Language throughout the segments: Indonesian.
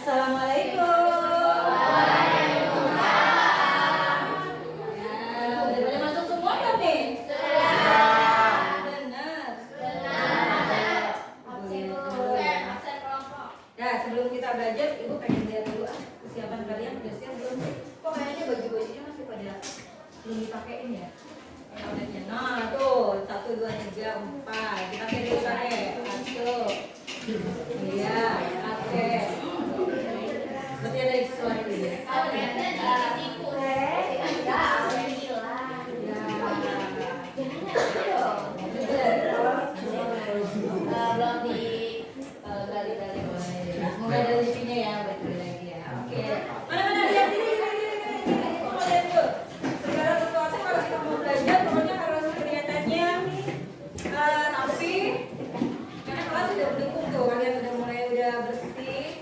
Assalamualaikum. Waalaikumsalam. Ya, udah pada masuk semua kan nih? Sudah. Benar. Absen kelompok. Nah, sebelum kita belajar, Ibu pengen lihat dulu kesiapan kalian udah siap belum sih? Kok kayaknya baju-bajunya masih pada belum dipakein ya? Nah, tuh 1, 2, 3, 4. Kita pakai dulu pakai. 1. Iya, pakai. Berarti ada sesuatu ya? Semoga ada rezekinya ya, betul lagi ya. Oke. Mana lihat ini. Lihat tuh. Segala sesuatu kalau kita mau belajar, pokoknya harus kelihatannya rapi. Karena kelas sudah mendukung tuh, kalian udah bersih.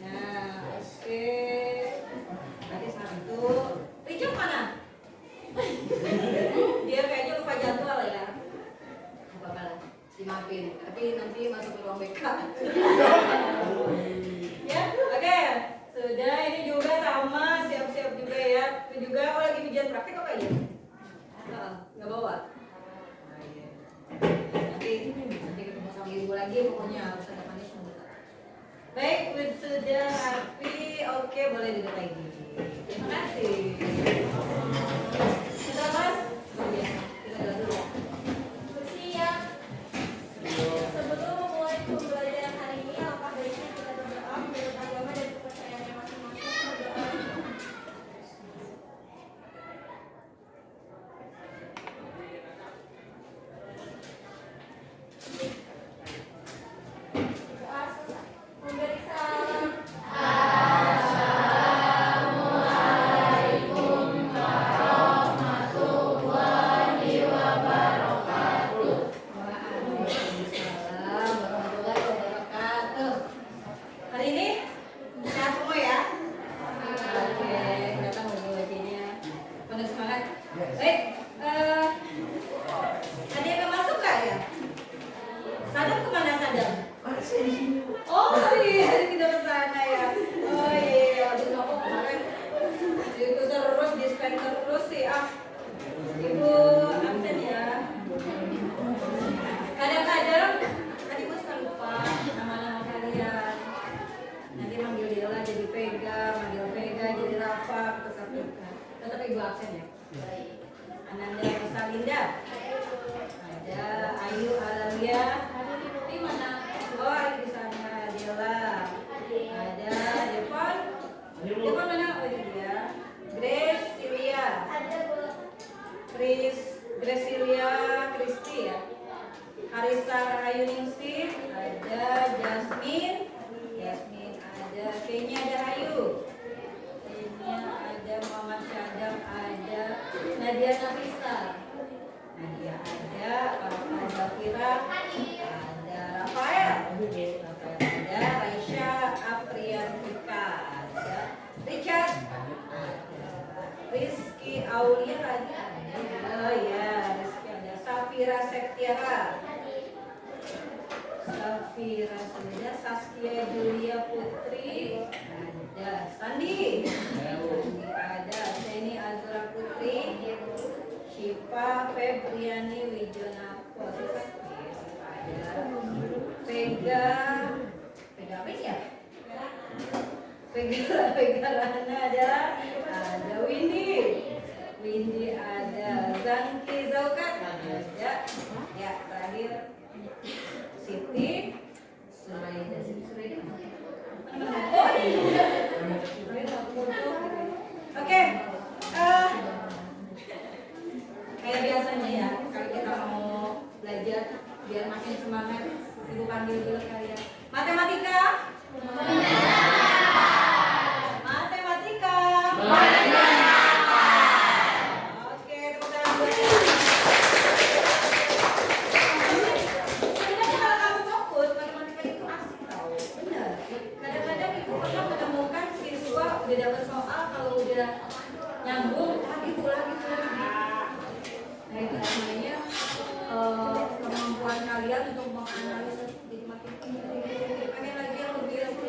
Nah, oke. Nanti satu. Richard mana? Dia kayaknya lupa jadwal ya. Gak apa-apa lah, dimaafin. Tapi nanti masuk ke ruang BK. Ya, oke. Sudah, ini juga sama, siap-siap juga ya. Itu juga, lagi ujian praktek apa ya? Nggak bawa? Nanti ketemu sama ibu lagi, pokoknya harus ada manis. Baik, sudah rapi. Oke, boleh duduk lagi. Terima kasih. Sudah mas? Oh iya, kita jalan dulu ya. Bersiap. Sebelum memulai pembelajaran hari ini, alangkah baiknya kita berdoa menurut agama dan kepercayaannya masing-masing. Berdoa. Memberi salam. Waalaikumsalam warahmatullahi wabarakatuh. Hari ini sehat semua ya? Oke, datang wajib-wajibnya. Penuh semangat. Baik, ada yang masuk nggak ya? Sadam kemana Sadam? Oh iya, tidak ke sana ya. Oh iya, aduh aku kemarin itu terus dispen terus sih Ibu absen ya. Kadang-kadang tadi gue suka lupa nama-nama kalian. Nanti manggil Dela jadi Vega, manggil Vega jadi Rafa, tetap Ibu absen ya. Ananda Rosalinda, ada Ayu Alalia, di mana? Oh, ada di sana. Dela, ada Devon mana? Oh itu dia. Grace Silia, Grace Silia Kristi ya. Harisa Rahayuningsih, ada Jasmine, ada Kenya, ada Hayu, ada Muhammad Syadam, ada Nadia Nafisa, ada Zafira, ada Rafael, ada Raisya Apriantika, ada Richard, ada Rizky Aulia tadi ada, oh ya Rizky, ada Safira Septiara, sudah, Saskia Julia Putri, ada Sandi, ada Seni Azra Putri, Syifa Febriani Wijonako, ada Vega apa ya? Vega Rana, ada Windy, ada Zangki Zaukat, ada ya terakhir Siti Suraida. Oh iya. Oke. Kayak biasanya ya, kalau kita mau belajar biar makin semangat, Ibu panggil dulu kalian. Matematika. Oke, tepuk tangan buat kamu fokus, matematika itu asik tau. Bener. Kadang-kadang Ibu pernah menemukan siswa udah dapat soal, kalau udah nyambung lagi. Nah itu namanya kemampuan kalian untuk menganalisis jadi makin pengen lagi yang lebih lagi.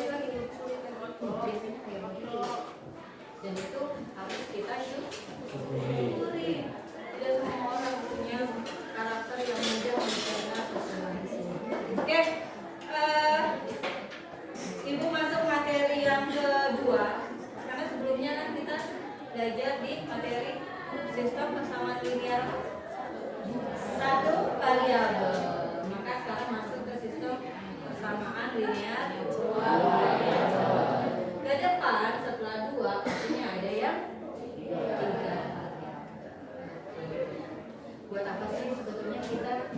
2. Karena sebelumnya kan kita belajar di materi sistem persamaan linear satu variabel. Maka sekarang masuk ke sistem persamaan linear 2 variabel. Ke depan setelah 2 pastinya ada yang 3. Buat apa sih sebetulnya kita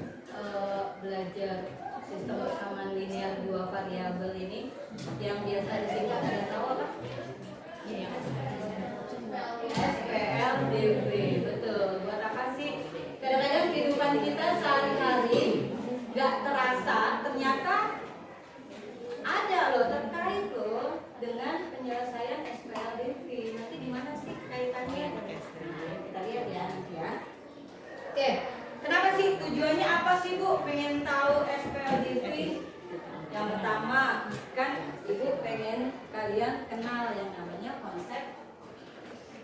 belajar sistem persamaan linear 2 variabel ini yang biasa disingkat, ada tahu apa? Ini yang SPLDV. Betul. Buat apa sih? Kadang-kadang kehidupan kita sehari-hari gak terasa ternyata ada loh, terkait loh dengan penyelesaian SPLDV. Nanti di mana sih kaitannya? Kita lihat ya nanti ya. Oke, kenapa sih, tujuannya apa sih Bu pengen tahu SPLDV? Yang pertama kan Ibu pengen kalian kenal yang namanya konsep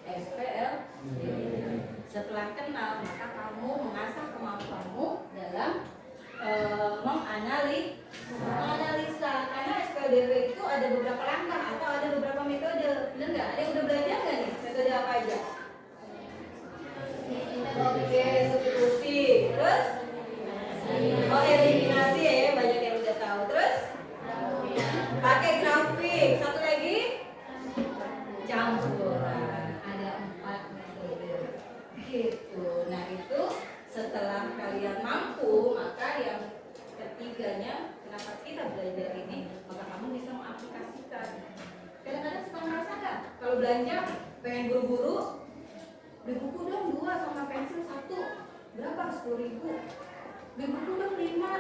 SPLDV. Setelah kenal maka kamu mengasah kemampuanmu dalam menganalisa. Karena SPLDV itu ada beberapa langkah atau ada beberapa metode. Benar nggak? Ada yang udah belajar nggak nih? Metode apa aja? Oke, substitusi. Terus? Eliminasi ya, banyak yang udah tahu. Terus? Pakai grafik. Satu lagi? Campuran. Ada 4 metode. Gitu. Nah itu setelah kalian mampu, maka yang ketiganya, kenapa kita belajar ini, maka kamu bisa mengaplikasikan. Kadang-kadang suka merasa nggak? Kalau belanja pengen buru-buru, beli buku dong 2 sama pensil 1 berapa? 10.000. Beli buku dong 5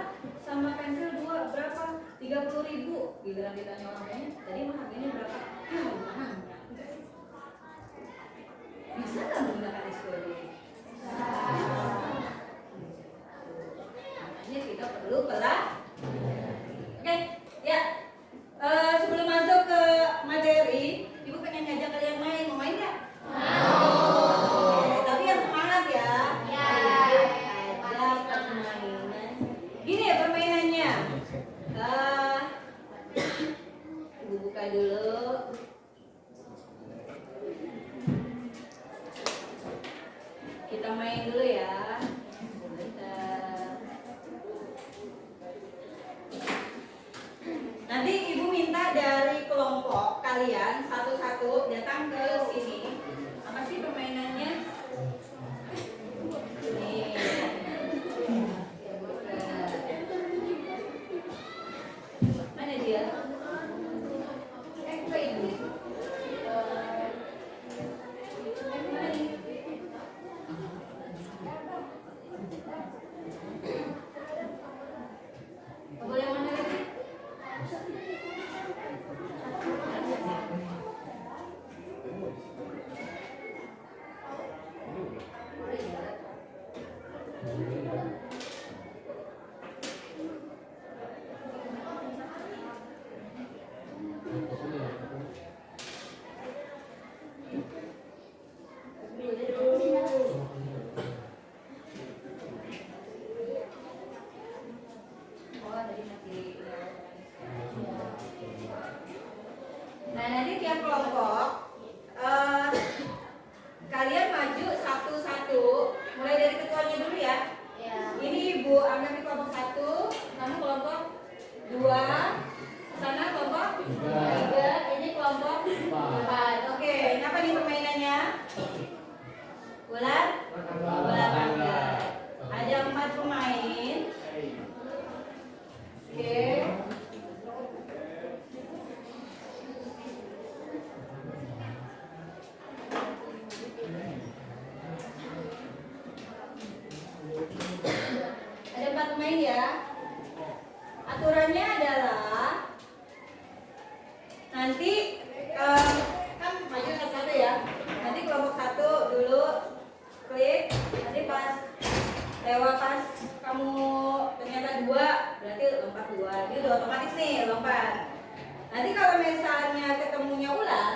sama pensil 2 berapa? 30.000. Giliran ditanya orang lain, tadi mah harganya berapa? Ya mahal. Bisa nggak menggunakan SPLDV? Makanya kita perlu Oke, ya. Sebelum masuk ke materi, Ibu pengen ngajak kalian main. Mau main nggak? Tapi yang semangat ya. Ada permainan. Gini ya permainannya. Ibu buka dulu. Kita main dulu ya. Nanti Ibu minta dari kelompok kalian satu-satu datang ke sini. Apa sih permainannya? Nih. Mana dia? Ke ini. Boleh yang mana lagi? Nah nanti tiap kelompok kalian maju satu-satu, mulai dari ketuanya dulu ya. Ini Ibu ambil di kelompok 1, kamu kelompok 2, sana kelompok 3, ini kelompok 4. Oke, apa nih permainannya? Ular tangga. Ada 4 pemain. Oke. Ada 4 pemain ya. Aturannya adalah nanti kan maju satu-satu ya. Nanti kelompok 1 dulu klik. Nanti pas lewat pas kamu ternyata 2, berarti lompat 2. Itu udah otomatis nih lompat. Nanti kalau misalnya ketemunya ular,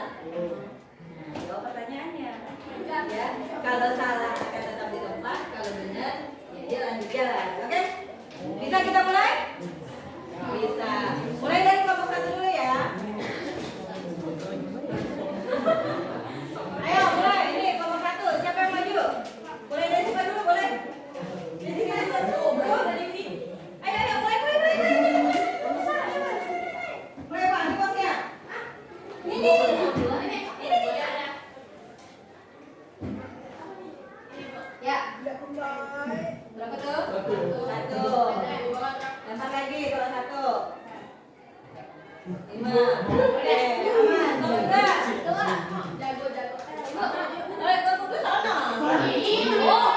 jawab pertanyaannya. Ya, kalau salah akan tetap dilompat, kalau benar ya dia lanjut jalan. Oke? Bisa kita mulai? Bisa. Mulai dari kelompok 1 dulu ya. Oke, aman. Kalau enggak, jago. Gue sana. Oh.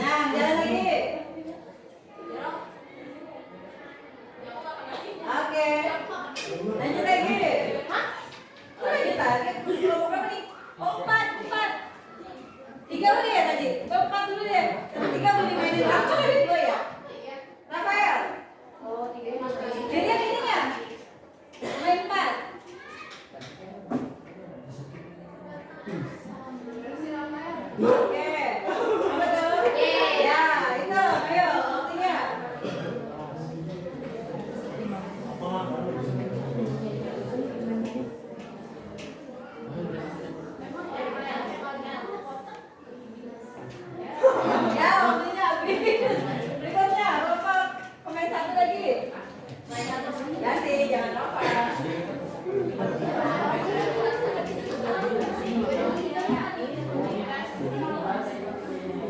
Nah, jalan lagi. Oke. Lanjut lagi. Lanjut lagi. Kelompok berapa nih? Oh, 4. 3 udah ya tadi? 4 dulu deh. 3 mau dimainin apa dari gue ya? Rafael. Oh, 3. Jadi yang ininya. Main 4. Oke. Apa tuh? Ya, itu. Ayo, waktunya. Ya, waktunya habis. Berikutnya, Bapak pemain 1 lagi. Ganti, jangan lupa.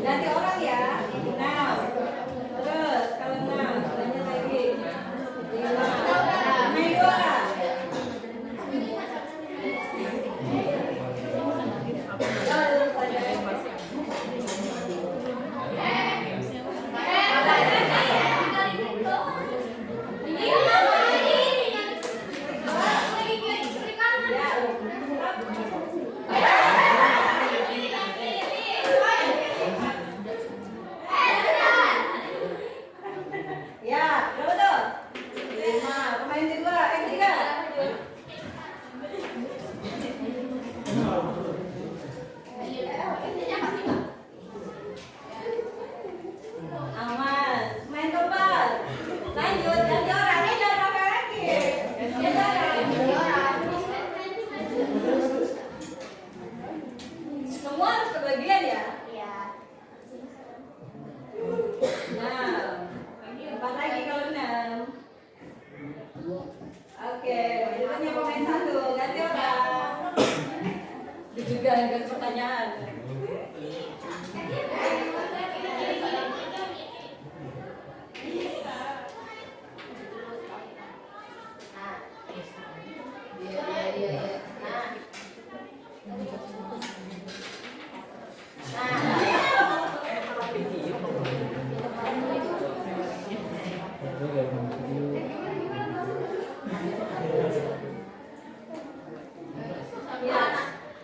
Ganti orang ya. Nah, terus kalau 6, lanjut lagi. 5. Main 2. Ya, berapa tuh? 5. Pemain kedua, 3. Aman. Main keempat. Lanjut, ganti orang. Jangan Rafael lagi. Ganti orang. Semua harus kebagian ya? Iya. Nah, 4 lagi kalau 6. Oke, berikutnya pemain 1. Ganti orang. Itu juga ganti pertanyaan. Ya,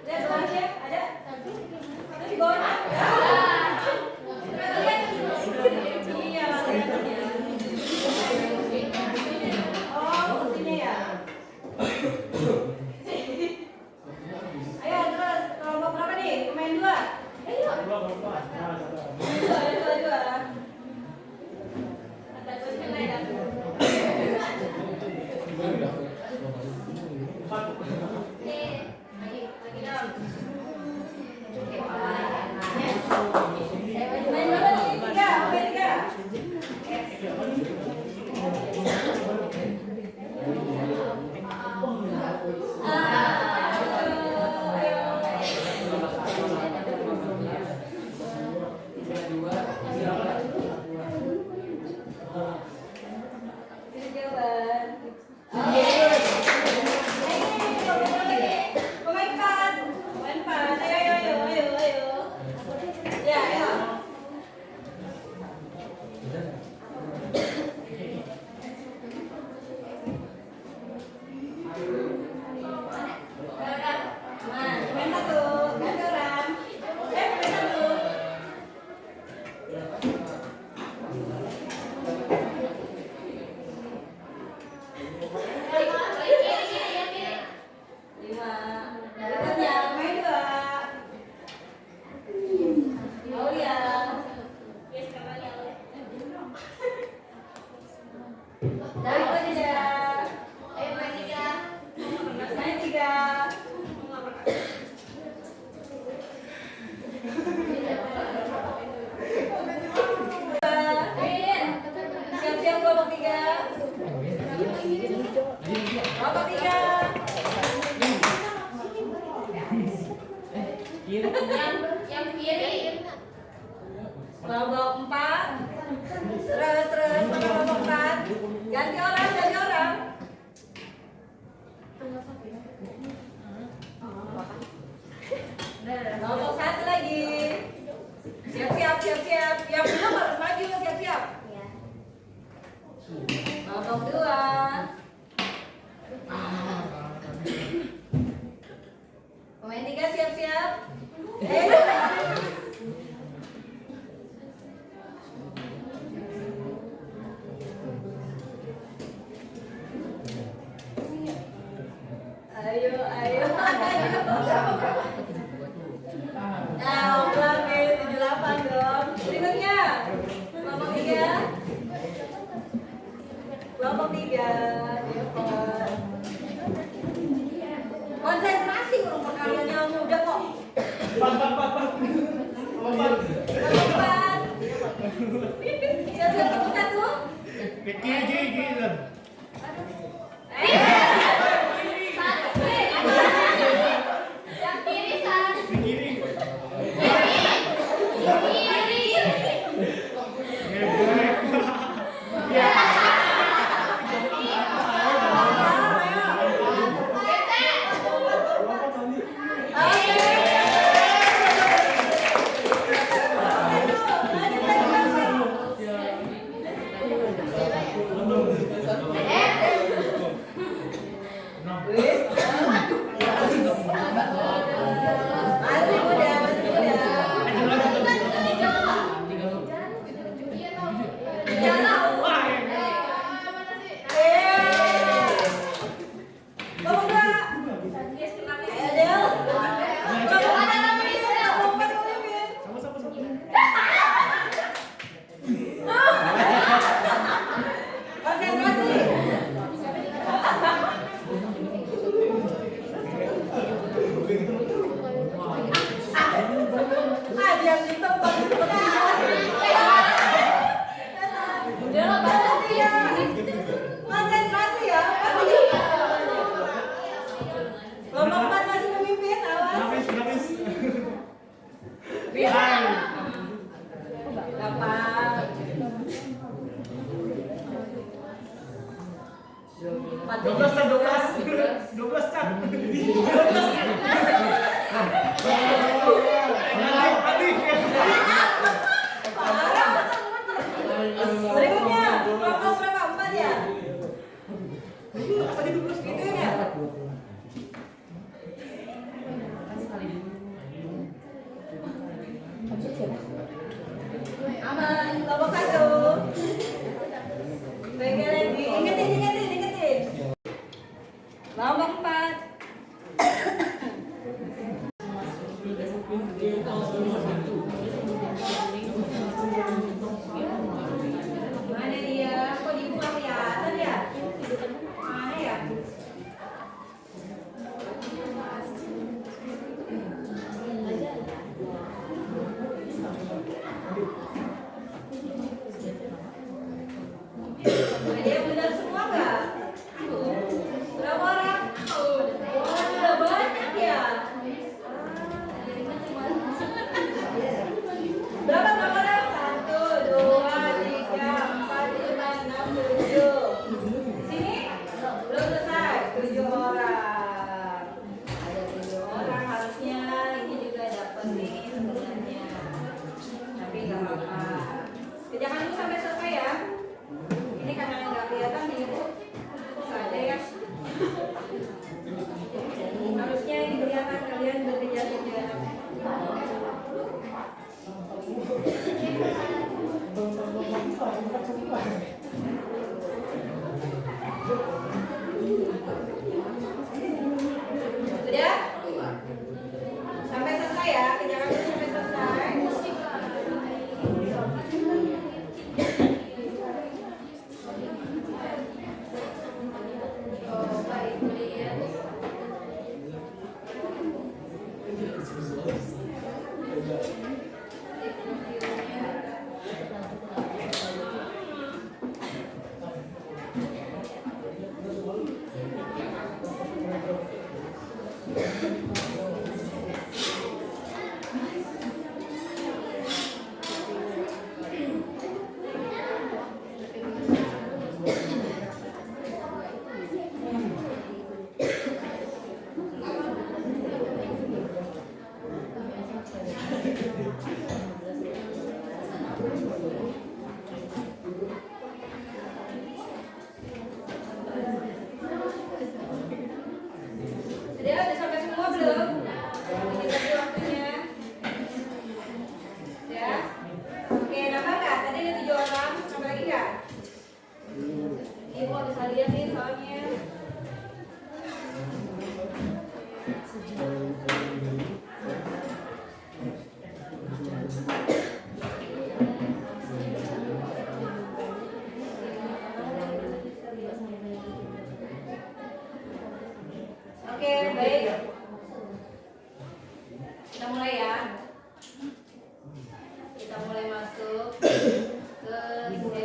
lihat bawahnya ada. Di bawahnya. Iya, oh, fungsinya ya. Ayo terus, kelompok berapa nih? Pemain 2. Ayo. Dua. Ada tulisnya lain. Main berapa nih? 4 Ganti orang, ganti orang. Kelompok satu lagi. Siap-siap, siap-siap. Yang belum harus maju, siap-siap. Kelompok dua. Pemain tiga siap-siap. Ayo, ayo, ayo. Nah, pelan nih, 78 dong. Berikutnya, kelompok tiga. Kelompok tiga, cepat. Konsentrasi kelompok kalian yang muda kok. Kelompok empat. Siap-siap kelompok satu. Konsentrasi ya. Kelompok 4 masih memimpin, awas. Dapat. 12 Cak. Berikutnya, kelompok berapa? 4 ya? Gituin ya? Aman, kelompok 1. Pegang lagi, ingetin. Kelompok 4.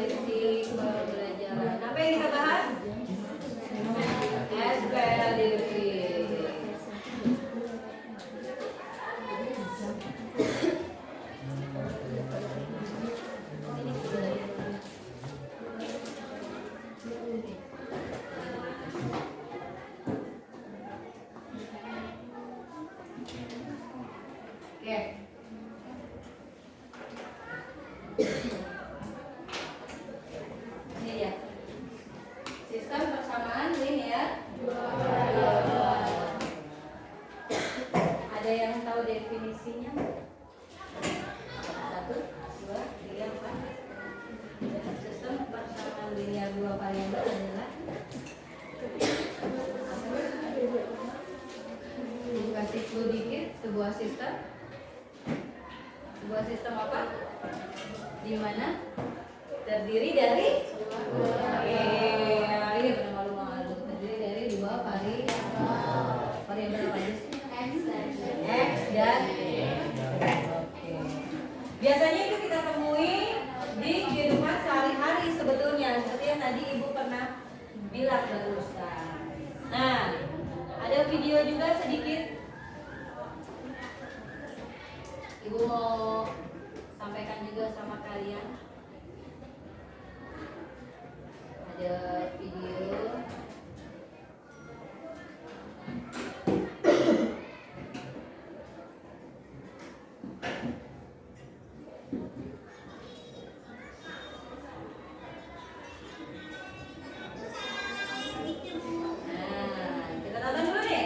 basic baru belajar. Apa yang kita bahas? SPLDV. Oke. Ini dia. Sistem persamaan linear. Ada yang tahu definisinya? 1, 2, 3, 4. Sistem persamaan linear dua variabel adalah kasih clue dikit, sebuah sistem apa? Di mana terdiri dari ini benar malu-malu, terdiri dari dua variabel apa aja sih? X dan Y. Oke. Biasanya itu kita temui di kehidupan sehari-hari sebetulnya, seperti yang tadi Ibu pernah bilang barusan. Nah, ada video juga sedikit. Ibu mau sampaikan juga sama kalian. Ada video. Nah, kita tonton dulu deh.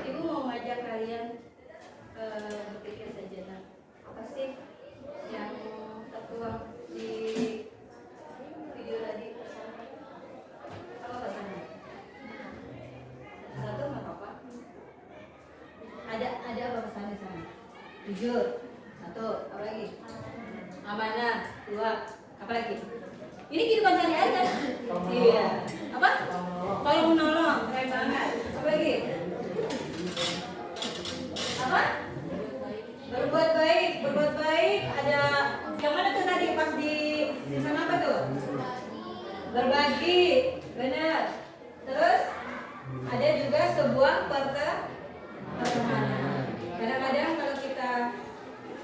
Ibu mau ngajak kalian berpikir sejenak. Apa sih yang tertuang di video tadi? Apa pesannya? Satu nggak apa-apa. Ada apa pesannya sana? Jujur. Satu. Apa lagi? Amanah. Dua. Apa lagi? Ini kehidupan sehari-hari kan? Iya. Apa? Tolong menolong. Keren banget. Apa lagi? Apa? Berbuat baik. Ada yang mana tuh tadi pas di sana apa tuh? Berbagi, benar. Terus ada juga sebuah pertemanan. Kadang-kadang kalau kita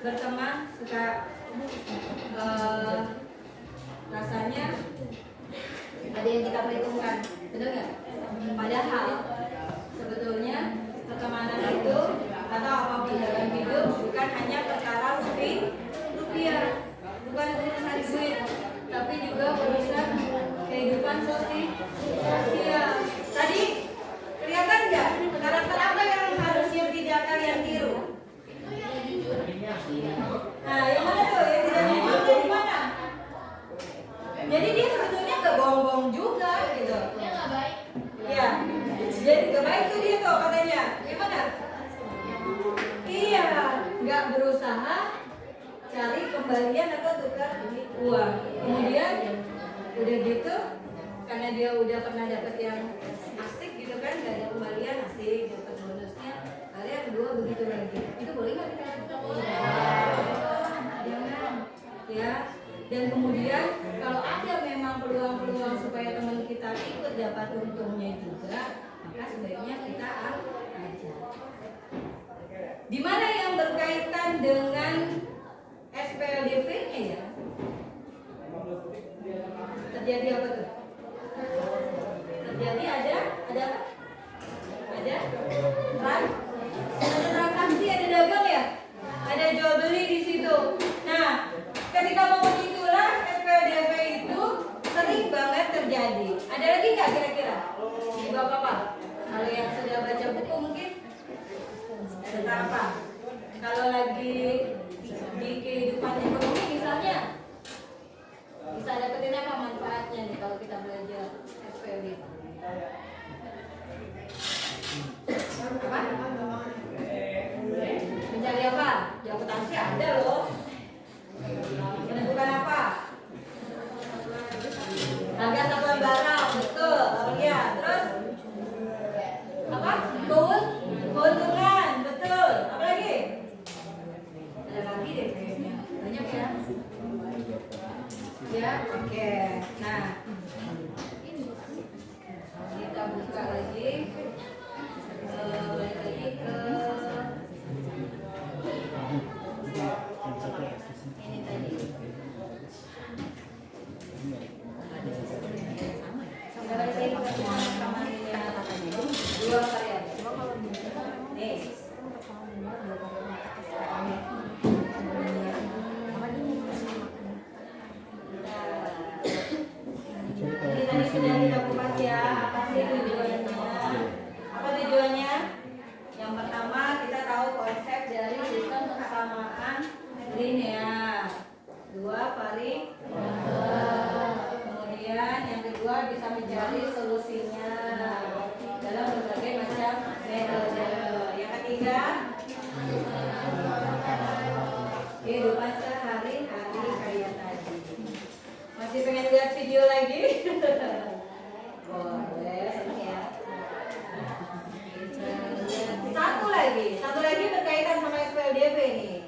berteman suka rasanya ada yang kita perhitungkan, benar nggak? Padahal sebetulnya pertemanan itu atau apapun dalam hidup bukan hanya perkara rupiah, bukan urusan duit, tapi juga urusan kehidupan sosial. Tadi kelihatan nggak karakter apa yang harusnya tidak kalian tiru? Nah, yang mana tuh? Yang tidak jujur tuh di mana? Jadi dia sebetulnya nggak bohong-bohong juga gitu. Dia nggak baik. Iya. Jadi nggak baik tuh dia tuh katanya. Gimana? Iya, nggak berusaha cari kembalian atau tukar uang. Kemudian udah gitu, karena dia udah pernah dapet yang asik gitu kan, nggak ada kembalian asik, dapet bonusnya. Kalian kedua begitu lagi. Itu boleh nggak kita lakukan? Jangan, ya. Dan kemudian kalau ada memang peluang-peluang supaya teman kita ikut dapat untungnya juga, maka sebaiknya kita ajak. Di mana yang berkaitan dengan SPLDV-nya ya? Terjadi apa tuh? Terjadi ada apa? Ada transaksi, ada dagang ya? Ada jual beli di situ. Nah, ketika momen itulah SPLDV itu sering banget terjadi. Ada lagi nggak kira-kira? Di Bapak-bapak? Kalau yang sudah baca buku mungkin tentang apa? Kalau lagi di kehidupan ekonomi misalnya, bisa dapetin apa manfaatnya nih kalau kita belajar SPLDV? Apa? Mencari apa? Ya akuntansi ada loh. Menentukan apa? Harga satuan barang, betul. Ya, terus apa? Keuntungan, betul. Apa lagi? Ada lagi deh kayaknya. Banyak ya. Ya, oke. Nah, kita menunjang kehidupan sehari-hari kayak tadi. Masih pengen lihat video lagi? Boleh, senang ya. Satu lagi berkaitan sama SPLDP nih.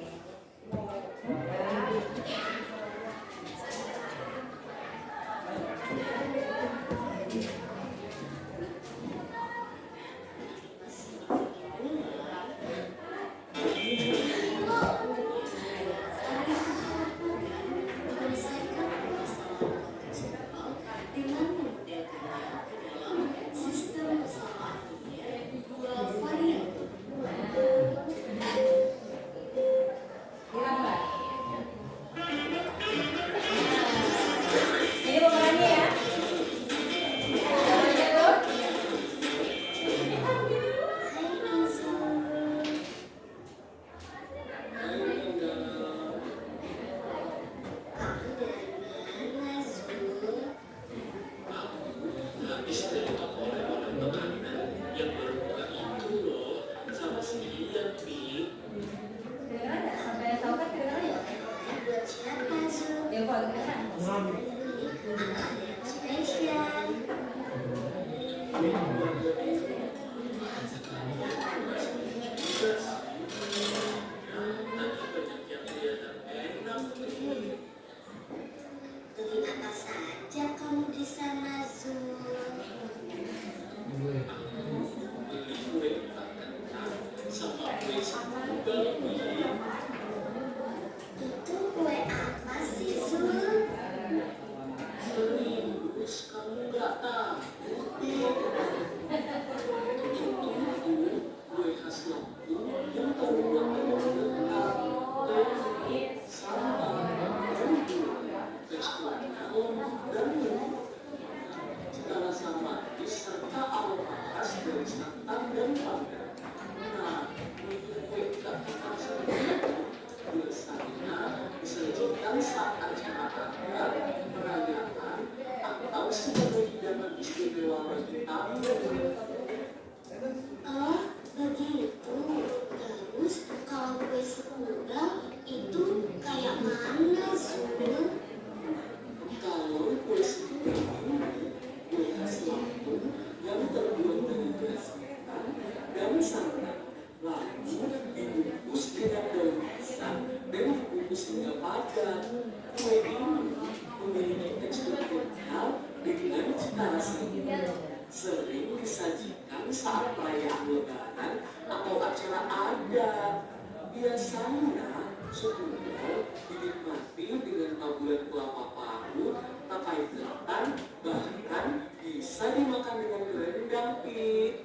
Sering disajikan saat perayaan Lebaran atau acara adat. Biasanya sebulan dinikmati dengan taburan kelapa parut, tapai ketan, bahkan bisa dimakan dengan rendang, Pi.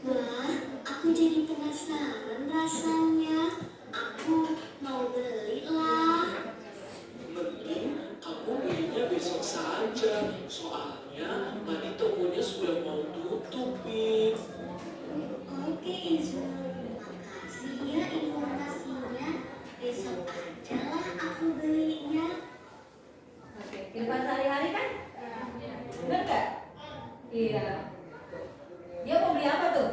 Wah, aku jadi penasaran rasanya. Aku mau beli lah. Mending kamu belinya besok saja, soalnya tadi tokonya sudah mau tutup, Pi. Oke, Izu. Makasih ya informasinya. Besok aja lah aku belinya. Oke, kehidupan sehari-hari kan? Bener nggak? Iya. Dia mau beli apa tuh?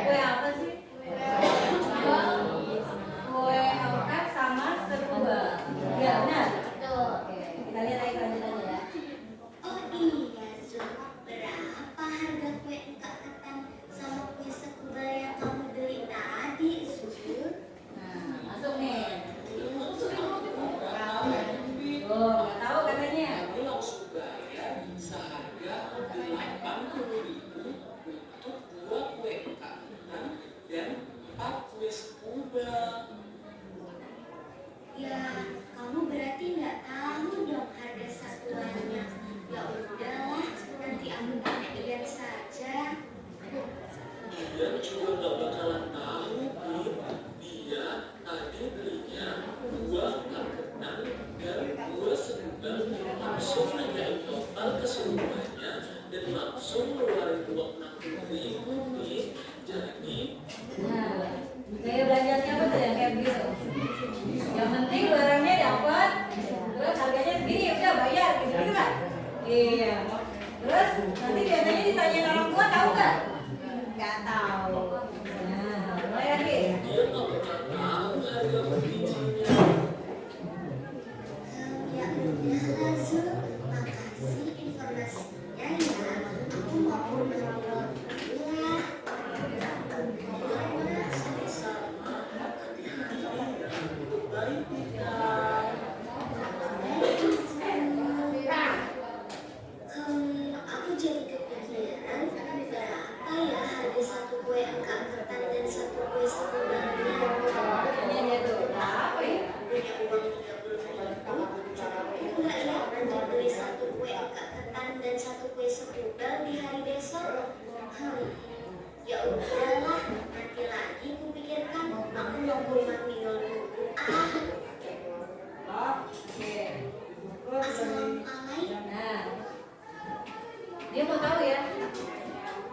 Kue apa sih? Kue angkat sama serba. Ya benar. Oke, kita lihat lagi kelanjutannya ya. Oh iya, Zu. Berapa harga kue engkak ketan sama kue sekuba yang kamu beli tadi, Zu? Nah, masuk nih. Oh, nggak tahu katanya. Kamu langsung bayar seharga 80.000 untuk 2 kue ketan dan 4 kue sekuba. Ya, kamu berarti nggak tahu dong harga satuannya. Ya udahlah, nanti aku tanya Ian saja. Dia juga gak bakalan tahu, Pi. Dia tadi belinya 2 ketan dan 2 sekuba, langsung nanyain total keseluruhannya dan langsung ngeluarin uang 60.000, Pi. Jadi Nah, gaya belanjanya apa tuh yang kayak begitu? Yang penting barangnya dapat, terus harganya segini ya udah bayar, gitu kan? Iya. Terus nanti biasanya ditanyain orang tua tahu nggak? Nggak tahu. satu kue sekupel di hari besok? Ya udahlah, nanti lagi kupikirkan. Aku mau ke rumah Minul dulu. Oke. Assalamualaikum. Nah, dia mau tahu ya,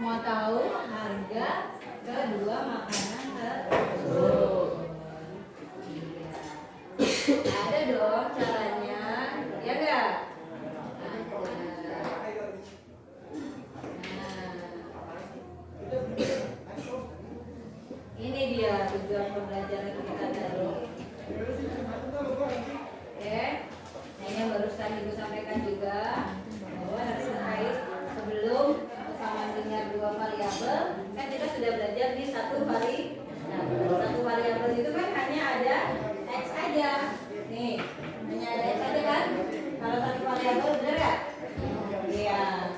mau tahu harga kedua makanan tersebut. Ada dong caranya, ya enggak? Ini dia tujuan pembelajaran kita tadi. Oke, nah yang barusan Ibu sampaikan juga bahwa harus terkait sebelum sama dengan dua variabel kan kita sudah belajar di satu variabel itu kan hanya ada x aja. Nih, hanya ada x aja kan? Kalau satu variabel benar ya? Iya.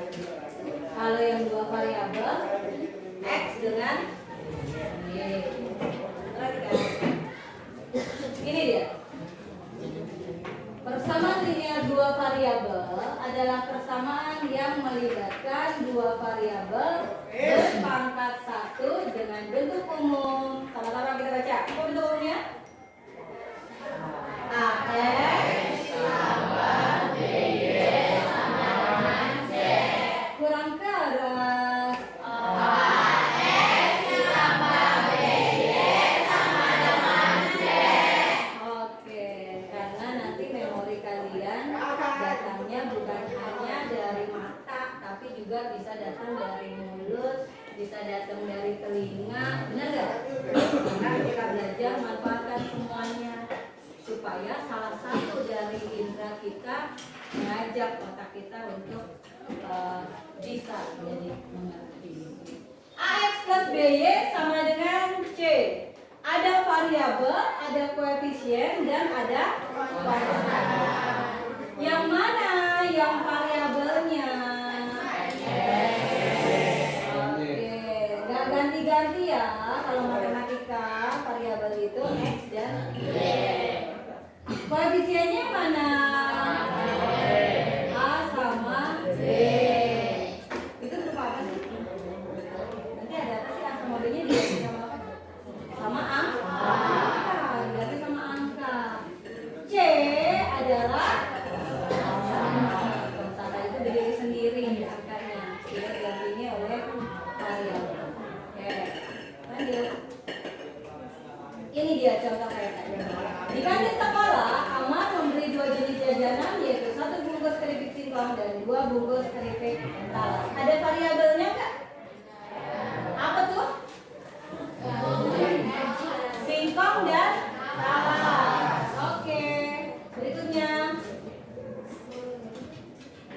Kalau yang dua variabel x dengan ini dia. Persamaan linear dua variabel adalah persamaan yang melibatkan dua variabel berpangkat satu dengan bentuk umum. Sama-sama kita baca. Apa bentuk umumnya? AX tambah BY sama dengan C. Kurang keras. AX tambah BY sama dengan C. Oke, karena nanti memori kalian datangnya bukan hanya dari mata, tapi juga bisa datang dari mulut, bisa datang dari telinga, benar nggak? Karena kita belajar manfaatkan semuanya supaya salah satu dari indera kita mengajak otak kita untuk bisa jadi mengerti. AX plus BY sama dengan C. Ada variabel, ada koefisien, dan ada konstan. Yang mana yang variabelnya? Oke, nggak ganti-ganti ya. Kalau matematika variabel itu X dan Y. Koefisiennya mana? A sama B. Itu berupa apa sih? Nanti ada apa sih A sama B-nya dia sama apa? Sama angka. Berarti sama angka. C adalah konstan itu berdiri sendiri angkanya. Tidak digantinya oleh variabel. Oke, lanjut. Ini dia contoh kayak tadi. Di kantin sekolah, Amar membeli 2 jenis jajanan, yaitu 1 bungkus keripik singkong dan 2 bungkus keripik talas. Ada variabelnya nggak? Apa tuh? Singkong dan talas. Oke, berikutnya.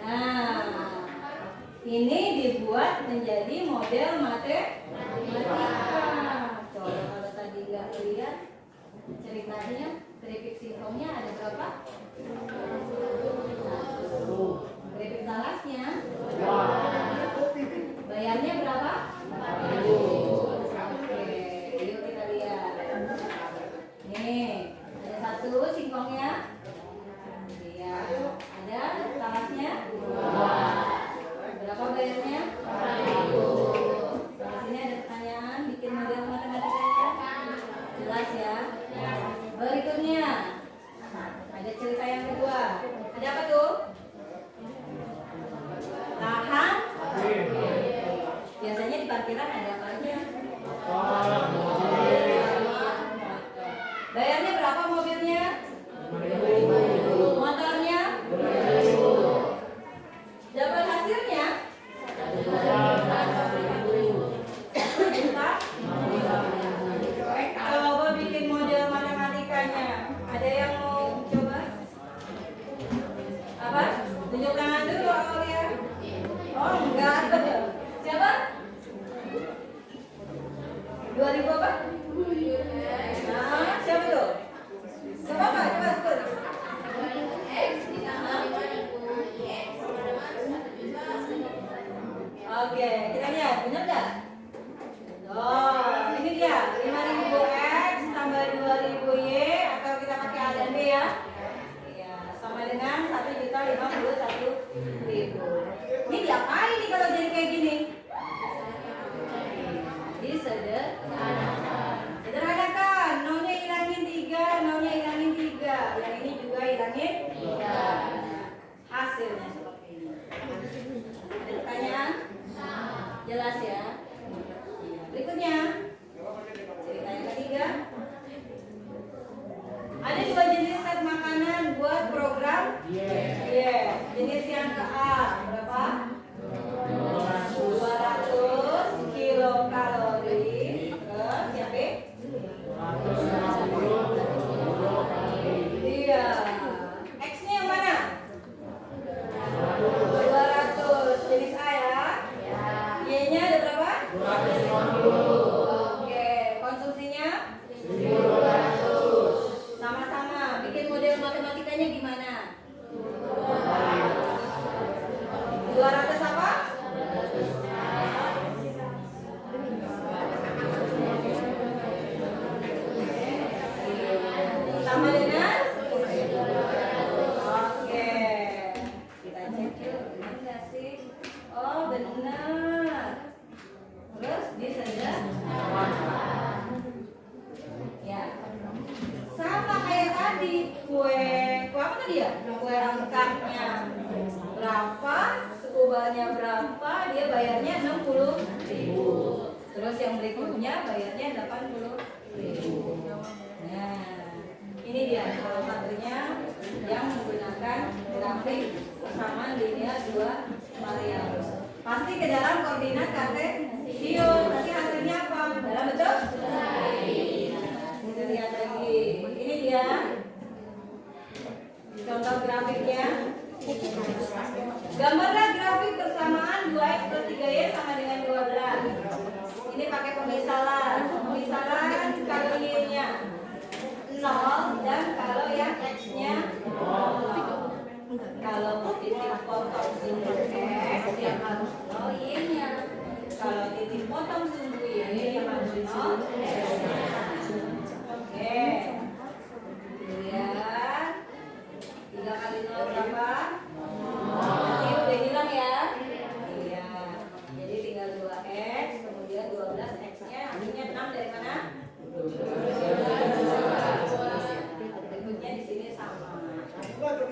Nah, ini dibuat menjadi model matematika. Coba kalau tadi nggak lihat ceritanya, keripik singkongnya ada berapa? 1. Keripik talasnya? Bayarnya berapa? 4.000. Oke, yuk kita lihat. Nih, ada 1 singkongnya. Iya. Ada talasnya? 2. Berapa bayarnya? 4.000. Di sini ada pertanyaan, bikin model matematikanya. Jelas ya? Berikutnya ada cerita yang kedua. Ada apa tuh? Lahan. Biasanya di parkiran ada apa aja? Bayarnya berapa mobilnya? 5.000. Motornya? 5.000. Dapat hasilnya? 1 juta. Coba bikin model matematikanya. Ada yang mau coba? Apa? Tunjuk tangan dulu awalnya. Oh enggak. Siapa? 2.000 apa? Nah, siapa tuh? Coba apa? Coba sebut. Oke, kita lihat. Benar nggak? Oh, ini dia 5.000 X tambah 2.000 Y, atau kita pakai A dan B ya. Iya, sama dengan 1.051.000. Ini diapain? sama dia. Kue angkanya berapa, suku bunganya berapa, dia bayarnya 60.000. Terus yang berikutnya bayarnya 80.000. Nah, ini dia salah satunya yang menggunakan grafik persamaan linear dua variabel. Pasti ke dalam koordinat kartesius. Nanti hasilnya apa? Dalam bentuk? Kita lihat lagi. Ini dia contoh grafiknya. Gambarlah grafik persamaan 2x plus 3y sama dengan 12. Ini pakai pemisalan. Pemisalan kalau y-nya 0 dan kalau yang x-nya 0. Kalau titik potong sumbu x yang harus 0 y-nya. Kalau titik potong sumbu y yang harus 0 x-nya. Oke. Lihat. 3 kali 0 berapa? Ini udah hilang ya? Iya. Jadi tinggal 2x, kemudian 12 x-nya. Hasilnya 6 dari mana? Berikutnya di sini sama. Oke,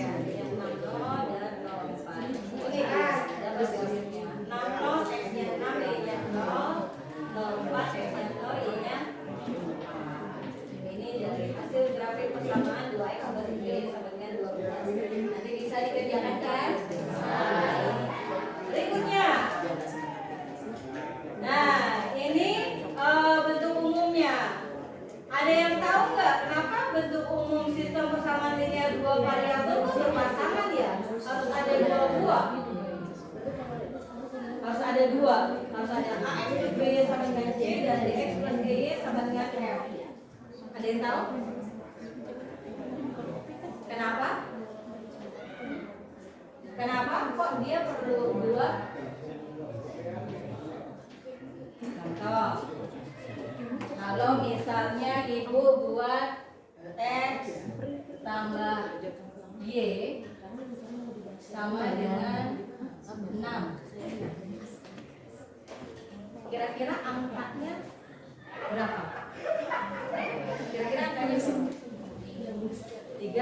hasilnya 6 0 dan 0 4. Ini x dapat grafiknya. 6 0, x-nya 6, y-nya 0, 0 4, x-nya 0, y-nya. Ini dari hasil grafik persamaan 2x sama 3y sama dengan 12. Nanti bisa dikerjakan kan? Berikutnya. Nah, ini bentuk umumnya. Ada yang tahu nggak kenapa bentuk umum sistem persamaan linear dua variabel itu berpasangan ya? Harus ada dua buah. Harus ada dua. Harus ada ax plus by sama dengan c dan dx plus gy sama dengan f. Ada yang tahu? Kenapa? Kenapa kok dia perlu dua? Contoh. Kalau misalnya ibu buat x tambah y sama dengan 6. Kira-kira angkanya berapa? Kira-kira angkanya berapa? 3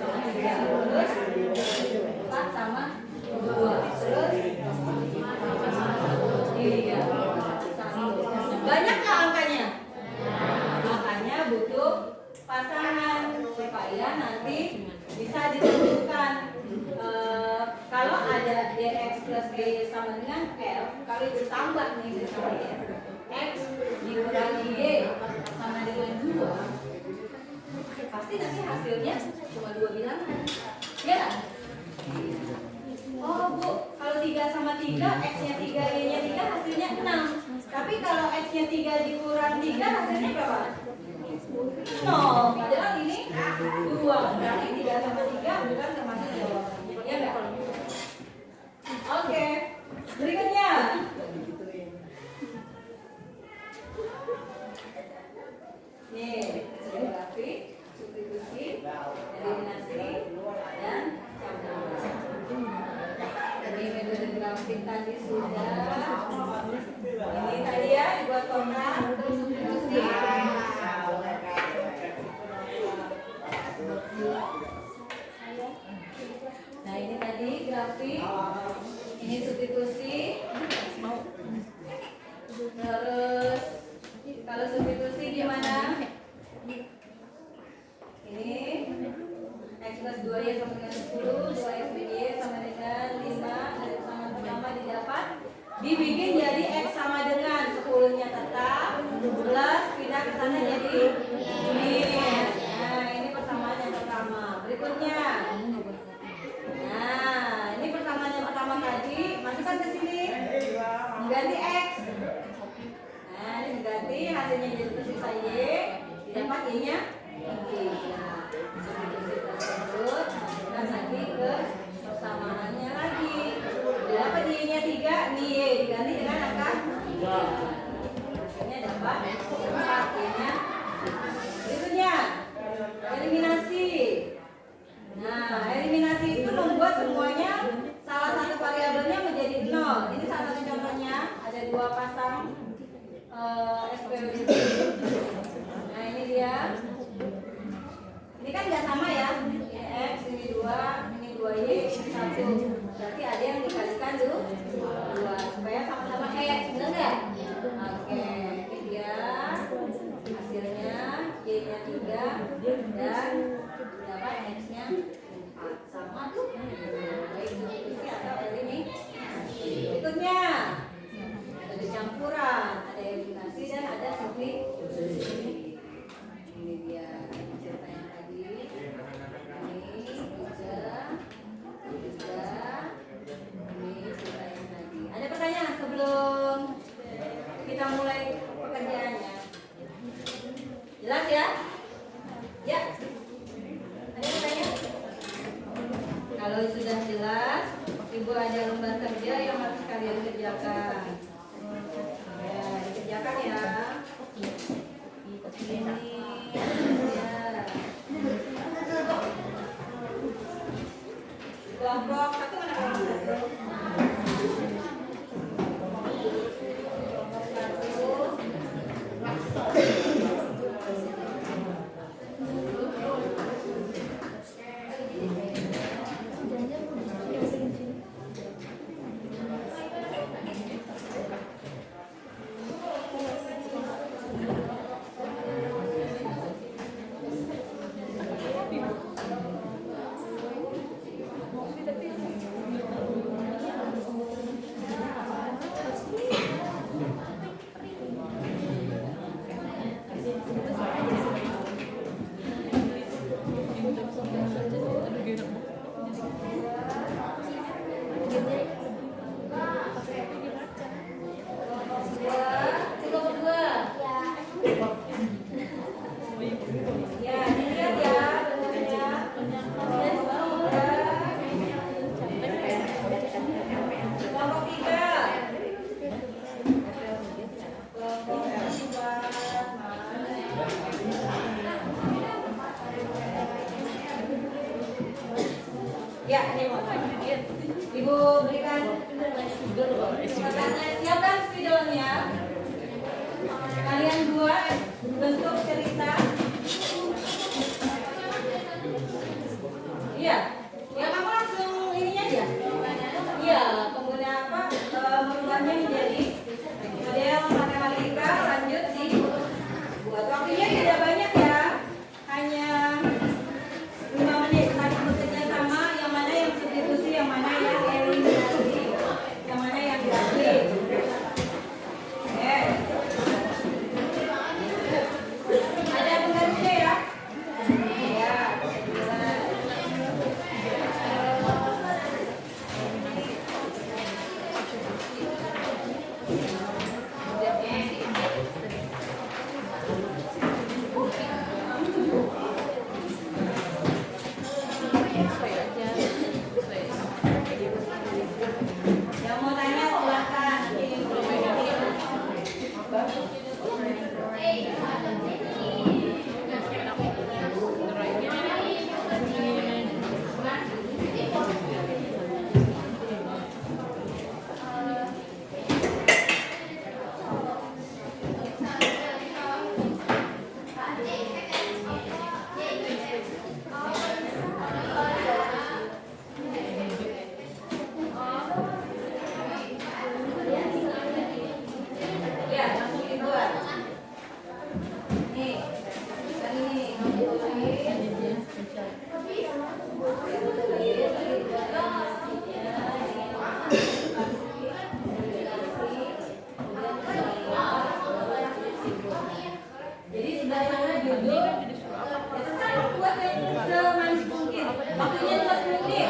sama 3. Terus 4 sama 2. Terus 3. Banyak nggak angkanya? Makanya butuh pasangan supaya nanti bisa ditentukan. Kalau ada dx plus gy sama dengan f, kalau itu tambah nih sama f, x dikurangi y sama dengan 2, pasti nanti hasilnya cuma 2 bilangan. Ya kan? Oh Bu, kalau 3 sama 3, x-nya 3, y-nya 3, hasilnya 6. Tapi kalau x-nya 3 dikurang 3, hasilnya berapa? 0. Padahal ini 2. Berarti 3 sama 3 bukan termasuk jawabannya. Ya enggak? Oke. Berikutnya. Nih, grafik, substitusi, eliminasi, dan campuran. Jadi metode grafik tadi sudah. Ini tadi ya dibuat kotak, terus substitusi. Nah ini tadi grafik, ini substitusi. Terus kalau substitusi gimana? Ini x plus 2y sama dengan 10, 2x y sama dengan 5. Dari persamaan pertama didapat, dibikin jadi x sama dengan 10-nya tetap, plus pindah ke sana jadi ini. Nah ini persamaan yang pertama. Berikutnya, nah ini persamaan yang pertama tadi, masukkan ke sini, mengganti x. Nah ini diganti, hasilnya jadi tersisa y, didapat y-nya 3. Substitusi tersebut dan lagi ke persamaannya lagi. Dapat y-nya 3, nih y diganti dengan angka 3. Ini dapat 4 y-nya. Berikutnya, eliminasi. Nah, eliminasi itu membuat semuanya salah satu variabelnya menjadi 0. Ini salah satu contohnya, ada 2 pasang SPW. Nah, ini dia. Ini kan nggak sama ya. Berikutnya ada campuran, ada eliminasi dan ada substitusi. Ini dia cerita yang tadi. Ini cerita yang tadi. Ada pertanyaan sebelum kita mulai pekerjaannya? Jelas ya? Ya. Ada pertanyaan? Kalau sudah jelas, Ibu ada lembar kerja yang harus kalian kerjakan. Ya, dikerjakan ya. Ini ya. Kelompok satu mana kelompok satu? Ya, ini mau. Ibu berikan pertanyaan. Siapkan spidolnya. Kalian buat bentuk cerita. Iya. Ya kamu langsung ininya aja. Iya, kemudian apa? Merubahnya menjadi model matematika. Lanjut di buat. Waktunya tidak banyak ya. Hanya 5 menit. Saling bekerja sama. Yang mana yang substitusi, yang mana yang eliminasi, yang mana yang grafik. Oke. Ada penggantinya ya? Ya. Yang mau tanya silakan. Ya, langsung dibuat. Nih, kan ini. Jadi sebelah sana judul. Buat yang semanis mungkin. Waktunya 15 menit.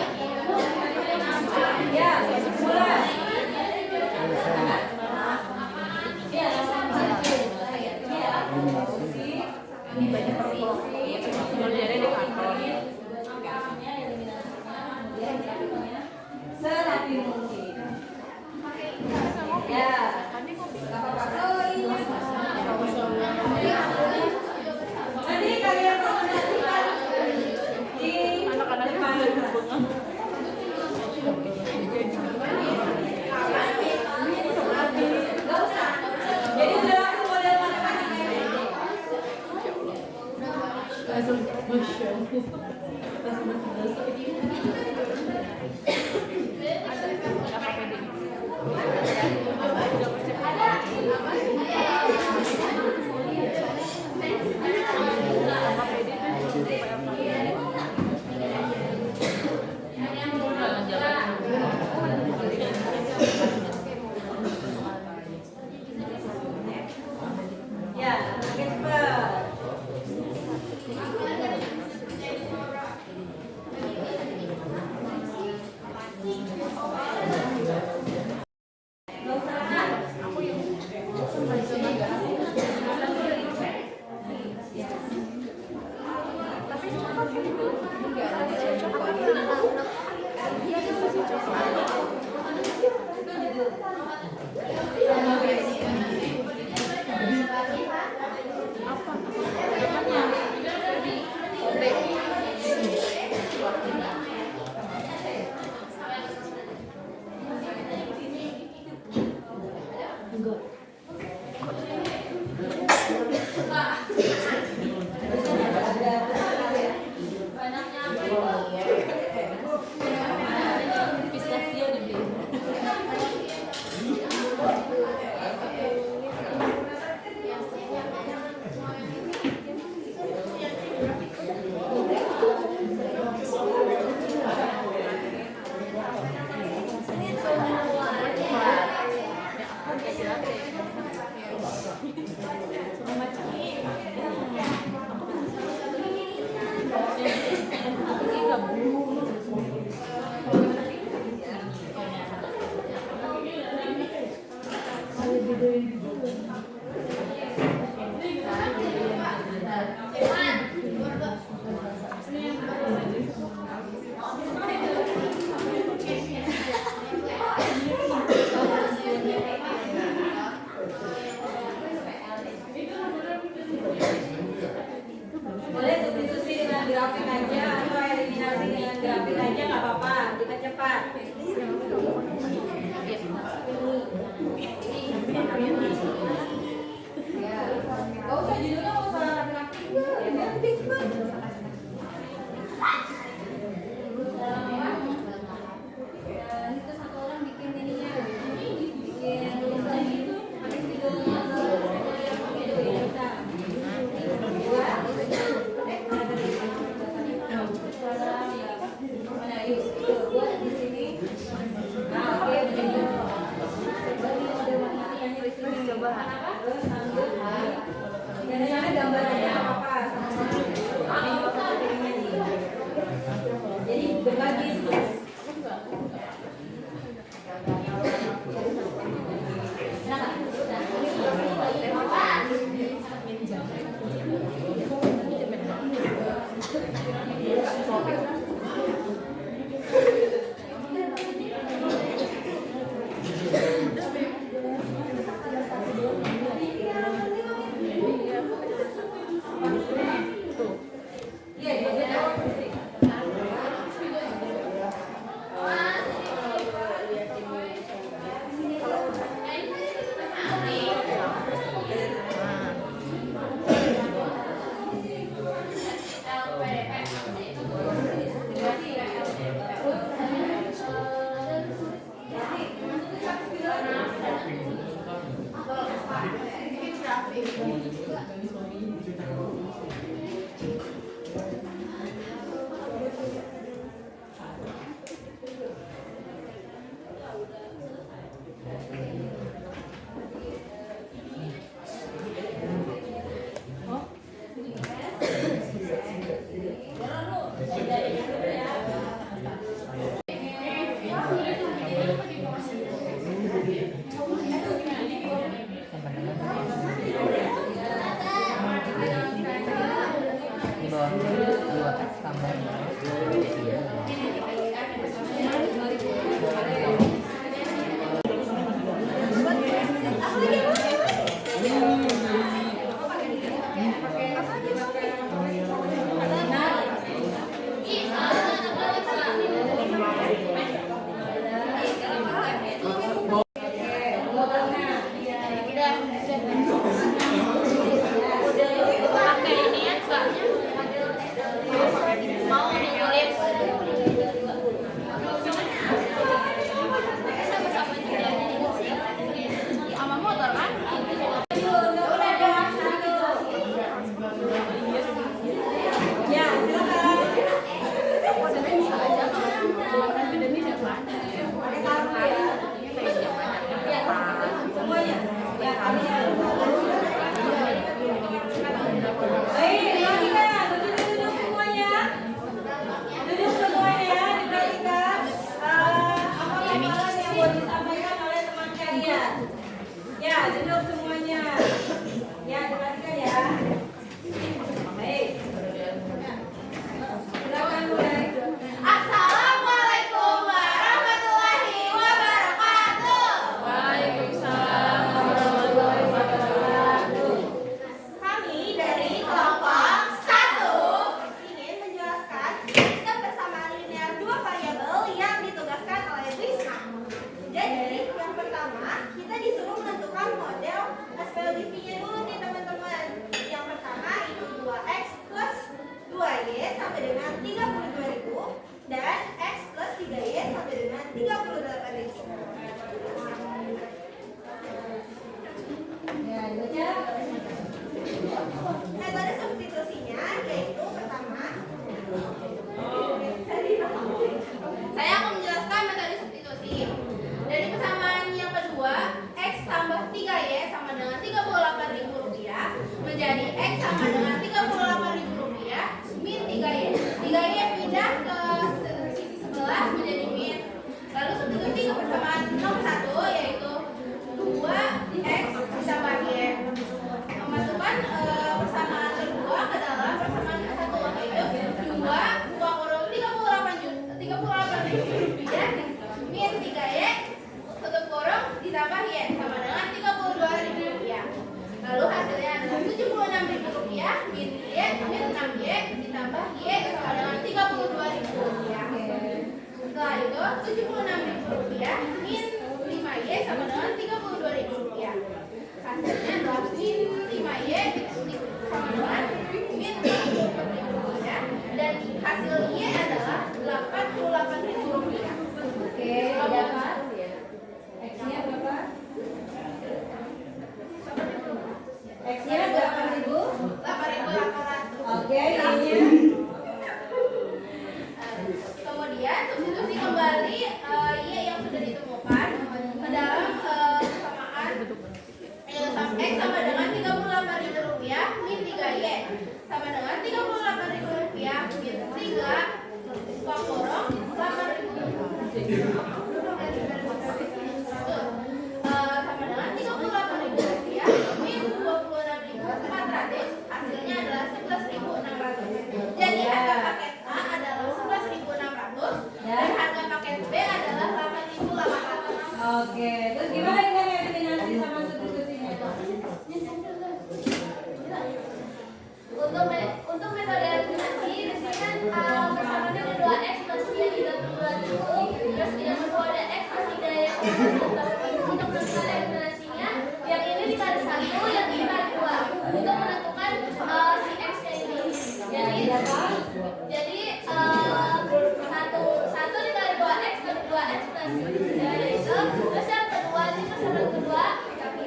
Ya, mulai. Ya, langsung bantu. Ya, ini banyak promosi. Jadi di kantor. Angkanya, eliminasinya, kemudian grafiknya serapi mungkin. Ya, nggak apa-apa. Oh iya. Nanti kalian presentasikan di depan kelas. Nggak usah. Jadi udah langsung model matematika ini. sampai dengan 32.000 dan X plus 3Y sampai dengan 38.000. Ya, dibaca. Metode substitusinya yaitu pertama. Saya akan menjelaskan metode substitusi. Dari persamaan yang kedua, X tambah 3Y sama dengan 38.000 rupiah menjadi X sama dengan 38.000 rupiah min 3Y. 3Y pindah ke sisi sebelah menjadi min. Lalu substitusi ke persamaan nomor 1 yaitu 2X ditambah Y. Memasukkan persamaan kedua ke dalam persamaan yang satu yaitu 2 kurung 38.000 rupiah min 3Y tutup kurung ditambah Y sama dengan 32.000 rupiah. Lalu hasilnya adalah 76.000 rupiah min Y min 6Y ditambah Y sama dengan 32.000 rupiah. Setelah itu 76.000 rupiah min 5Y sama dengan 32.000 rupiah. Hasilnya adalah min 5Y sama dengan min 44.000 rupiah dan hasil Y adalah 88.000 rupiah. Oke, dapat. X-nya berapa? X-nya 8.000. 8.800. Oke, Y-nya. Kemudian substitusi kembali Y yang sudah ditemukan ke dalam persamaan X sama dengan 38.000 rupiah min 3Y sama dengan 38.000 rupiah min 3 kurung 8.000 sama dengan 38.000 rupiah min 26.400. Hasilnya adalah 11.600. Jadi harga paket A adalah 11.600 dan harga paket B adalah 8.800. Oke, terus gimana dengan eliminasi sama substitusinya? Untuk metode eliminasi di sini kan persamaannya ada 2X plus Y dibagi 2.000, terus yang kedua ada X plus 3Y. Untuk menentukan eliminasinya, yang ini dikali 1, yang ini dikali 2 untuk menentukan si X-nya ini. Jadi satu dikali 2X dikali 2X plus Y itu, terus yang kedua ini persamaan kedua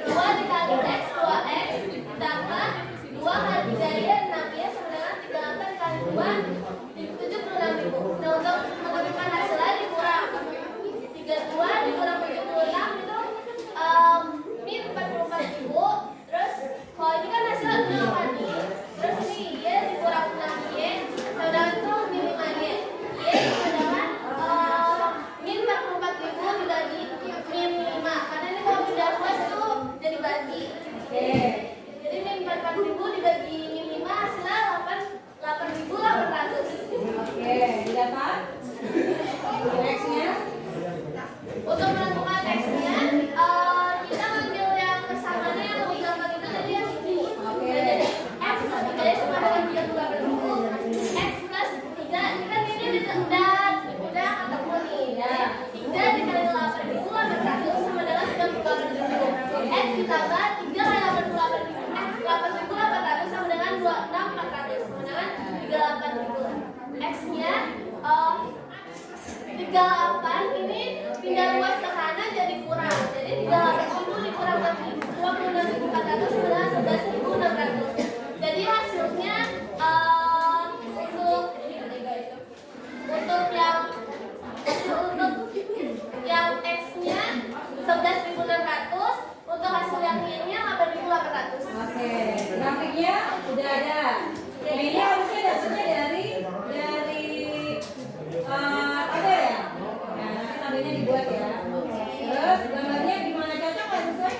2 dikali X 2X ditambah 2 kali 3Y 6Y sama dengan 38 kali 2 76.000. Nah, untuk menentukan hasilnya dikurang 32 dikurang 76 itu min 44.000. Terus kalau ini kan hasilnya 8 nih, terus ini Y dikurang 6Y sama dengan itu min 5Y. Y sama dengan min 44.000 dibagi min 5 karena ini kalau pindah luas tuh jadi bagi. Oke. Jadi min 44.000 dibagi min 5 hasilnya 8.800. Oke, didapat. X-nya. Untuk menentukan X-nya, kita ambil yang persamaannya yang lebih gampang itu tadi yang ini. Oke. Jadi X plus 3 sama dengan 38.000. X plus 3, ini kan ini udah ketemu nih ya. 3 dikali 8.800 sama dengan 38.000. X ditambah 3 kali 8.800 sama dengan 26.400 sama dengan 38.000. X-nya 38 ini pindah luas ke kanan jadi kurang. Jadi 38.000 dikurang lagi 26.400 sama dengan 11.600. Jadi hasilnya untuk yang X-nya 11.600, untuk hasil yang Y-nya 8.800. Oke, grafiknya udah ada. Yang ini harusnya dapatnya dari tabel ya. Nah, nanti tabelnya dibuat ya. Terus gambarnya gimana, cocok nggak sesuai?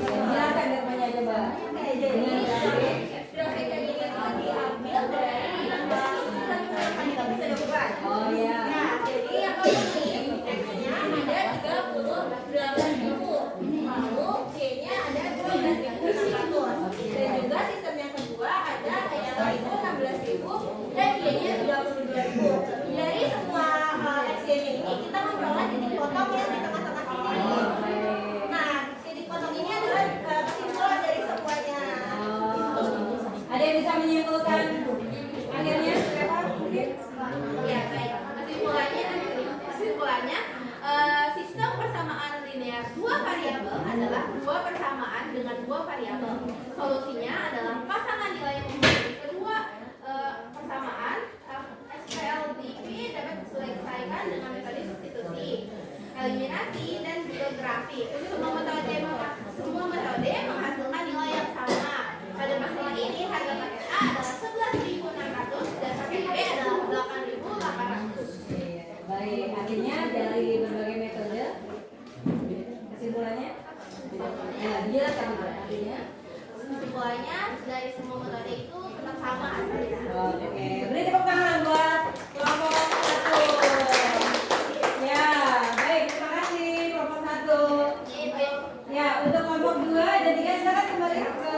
Silakan gambarnya coba. Dengan grafik. Grafik yang ini telah diambil dari Oh ya. Nah, jadi yang ini X-nya ada 38.000, lalu Y-nya ada 12.100, dan juga sistem yang kedua ada yang lain 16.000 dan Y-nya 32.000. Dari semua X-nya ini kita memperoleh titik potong yang di tengah-tengah sini. Nah, titik potong ini adalah kesimpulan dari semuanya. Ada yang bisa bisa menyimpulkan akhirnya siapa? Mungkin? Ya, baik. Kesimpulannya, sistem persamaan linear dua variabel adalah dua persamaan dengan dua variabel. Solusinya adalah pasangan nilai yang memiliki kedua persamaan SPLDV dapat diselesaikan dengan metode substitusi, eliminasi, dan juga grafik. Semua metode menghasilkan nilai yang sama. Pada masalah ini, harga paket A adalah 11.600 dan paket B adalah 8.800. Baik, akhirnya dari berbagai metode kesimpulannya ya jelas kan artinya. Kesimpulannya dari semua metode itu tetap sama hasilnya. Oke, beri tepuk tangan buat kelompok 1. Ya, baik, terima kasih kelompok 1. Ya, untuk kelompok 2 dan 3 silakan kembali ke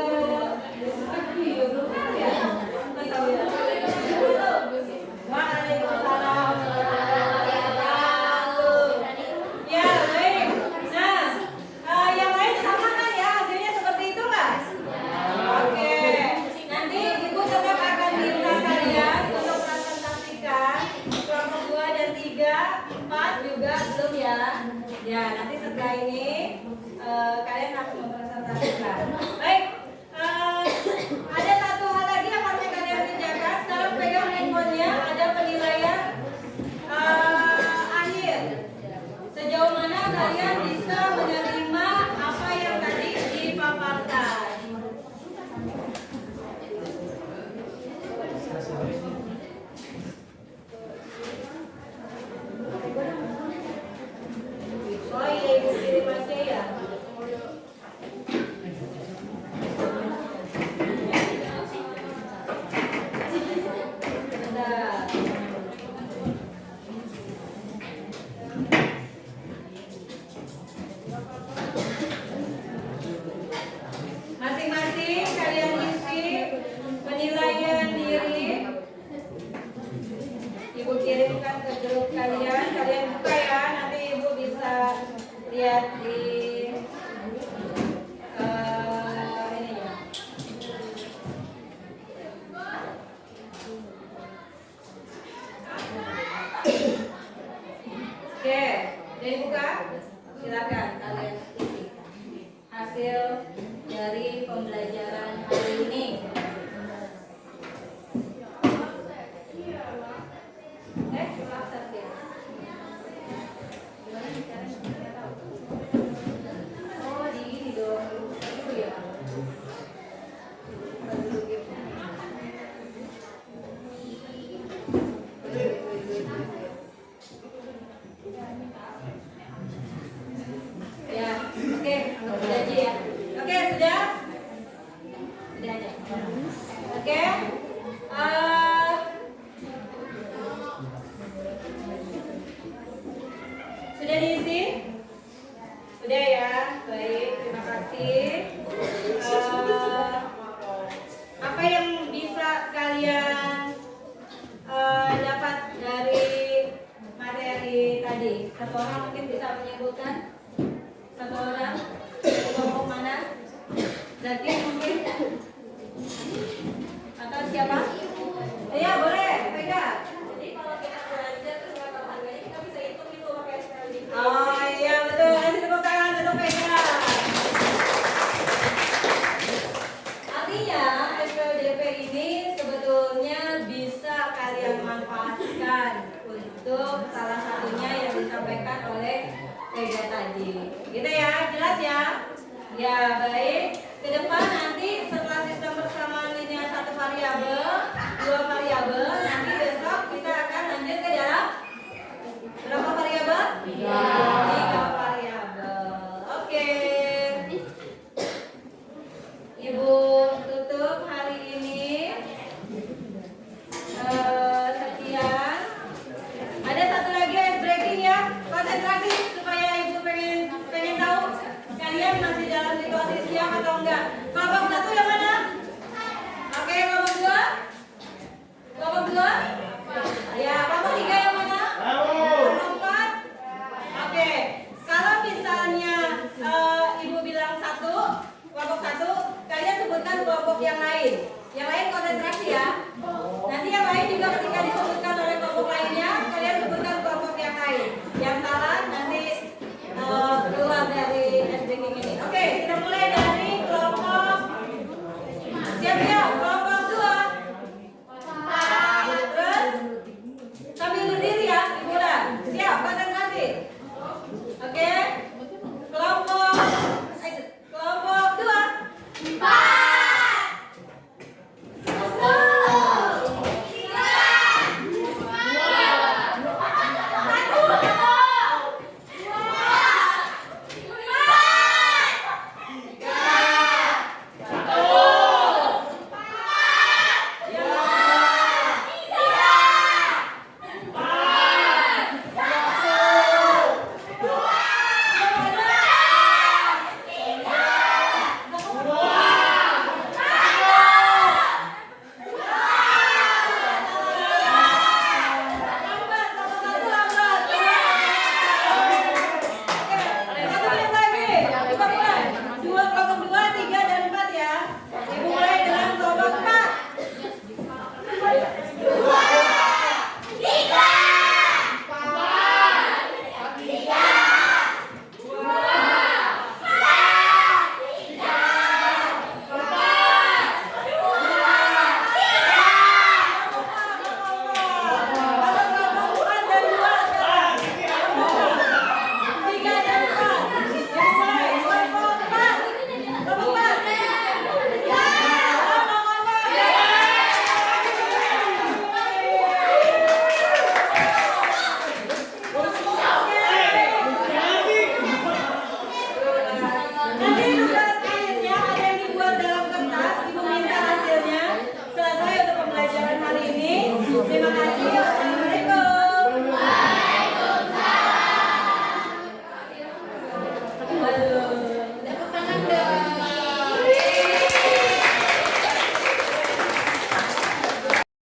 belum ya. Waalaikumsalam. Ya, baik. Nah, yang lain sama kan ya, hasilnya seperti itu nggak? Oke, nanti ibu tetap akan minta kalian untuk presentasikan kelompok 2 dan 3, 4 juga belum ya. Ya, nanti setelah ini kalian harus mempresentasikan. Baik, ada satu hal lagi yang harus kalian kerjakan. Sekarang pegang handphonenya, ada penilaian akhir. Sejauh mana kalian bisa menerima apa yang tadi dipaparkan. Oh iya, ibu kirim aja ya. Bentar. Masing-masing kalian isi penilaian diri. Ibu kirimkan ke grup kalian. Kalian buka ya, nanti ibu bisa lihat di ini ya. Oke, jadi buka. Silakan kalian isi hasil dari pembelajaran hari ini. Proses ya. Gimana caranya? Oh, di ini dong. Itu ya. Baru gitu. Ya, oke, sudah aja ya. Oke, sudah? Sudah aja. Oke. Sudah diisi? Sudah ya, baik, terima kasih. Apa yang bisa kalian dapat dari materi tadi? Satu orang mungkin bisa menyimpulkan? Satu orang? Kelompok mana? Zaki mungkin? Atau siapa? Ya boleh, pegang. Jadi kalau kita belajar terus nggak tahu harganya, kita bisa hitung itu pakai sekali. Oh iya betul, nanti tepuk tangan untuk pegang. Artinya SPLDP ini sebetulnya bisa kalian manfaatkan untuk salah satunya yang disampaikan oleh Vega tadi. Gitu ya, jelas ya? Ya baik. Ke depan nanti setelah sistem persamaan linear satu variabel, dua variabel, nanti besok kita akan lanjut ke dalam berapa variabel? Tiga variabel. Oke. Ibu tutup hari ini. Sekian. Ada satu lagi ice breaking ya, konsentrasi supaya ibu pengen tahu kalian masih dalam situasi siap atau enggak. Kelompok 1 yang mana? Oke, kelompok 2? Kelompok 2? Ya, kelompok 3 yang mana? Kelompok 4? Oke, kalau misalnya ibu bilang 1, kelompok 1, kalian sebutkan kelompok yang lain.